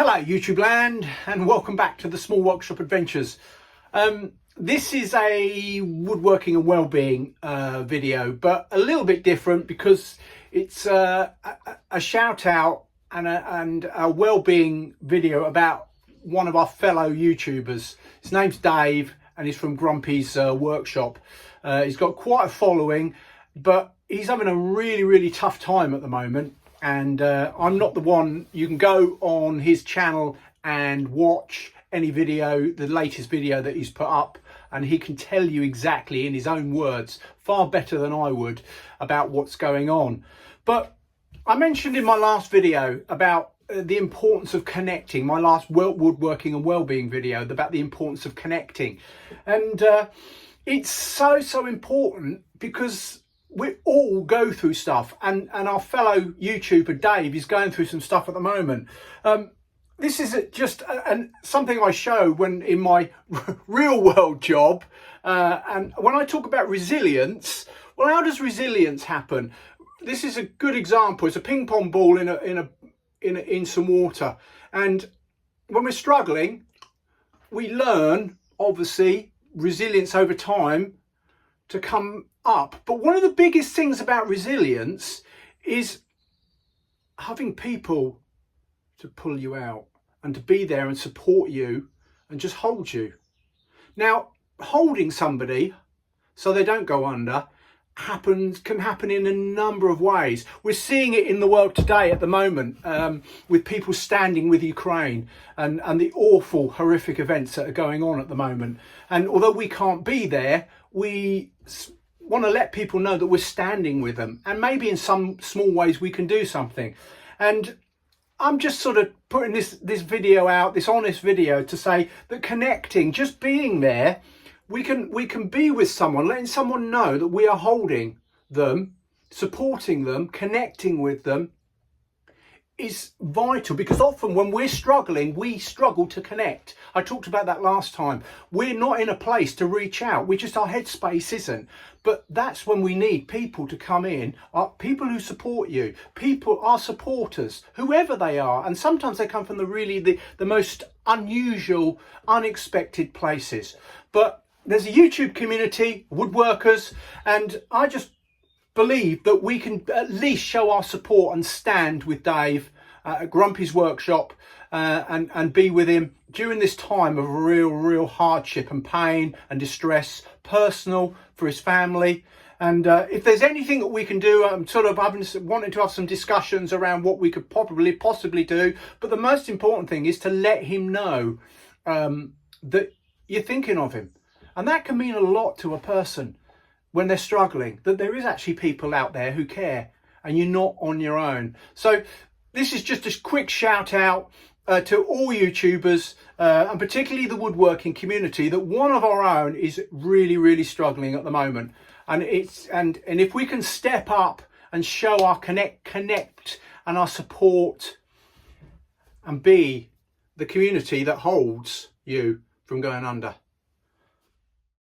Hello YouTube land, and welcome back to the Small Workshop Adventures. This is a woodworking and well-being video, but a little bit different because it's a shout out and a well-being video about one of our fellow YouTubers. His name's Dave and he's from Grumpy's workshop. He's got quite a following, but he's having a really tough time at the moment. And I'm not the one. You can go on his channel and watch any video, the latest video that he's put up, and he can tell you exactly in his own words, far better than I would, about what's going on. But I mentioned in my last video about the importance of connecting, my last woodworking and well-being video, about the importance of connecting. And it's so important because we all go through stuff, and our fellow YouTuber Dave is going through some stuff at the moment. This is just something I show when in my real world job, and when I talk about resilience, well, how does resilience happen? This is a good example. It's a ping pong ball in some water, and when we're struggling, we learn obviously resilience over time to come up. But one of the biggest things about resilience is having people to pull you out and to be there and support you and just hold you. Now, holding somebody so they don't go under can happen in a number of ways. We're seeing it in the world today at the moment, with people standing with Ukraine and the awful, horrific events that are going on at the moment. And although we can't be there, we want to let people know that we're standing with them, and maybe in some small ways we can do something. And I'm just sort of putting this video out, this honest video, to say that connecting, just being there, we can be with someone, letting someone know that we are holding them, supporting them, connecting with them is vital, because often when we're struggling, we struggle to connect. I talked about that last time. We're not in a place to reach out. Our headspace isn't. But that's when we need people to come in, people who support you, our supporters, whoever they are. And sometimes they come from the most unusual, unexpected places. But there's a YouTube community, woodworkers, and I just believe that we can at least show our support and stand with Dave at Grumpy's workshop, and be with him during this time of real hardship and pain and distress, personal, for his family. And if there's anything that we can do, I'm sort of wanting to have some discussions around what we could possibly do. But the most important thing is to let him know that you're thinking of him, and that can mean a lot to a person when they're struggling, that there is actually people out there who care and you're not on your own. So this is just a quick shout out to all YouTubers, and particularly the woodworking community, that one of our own is really struggling at the moment. And if we can step up and show our connect and our support and be the community that holds you from going under.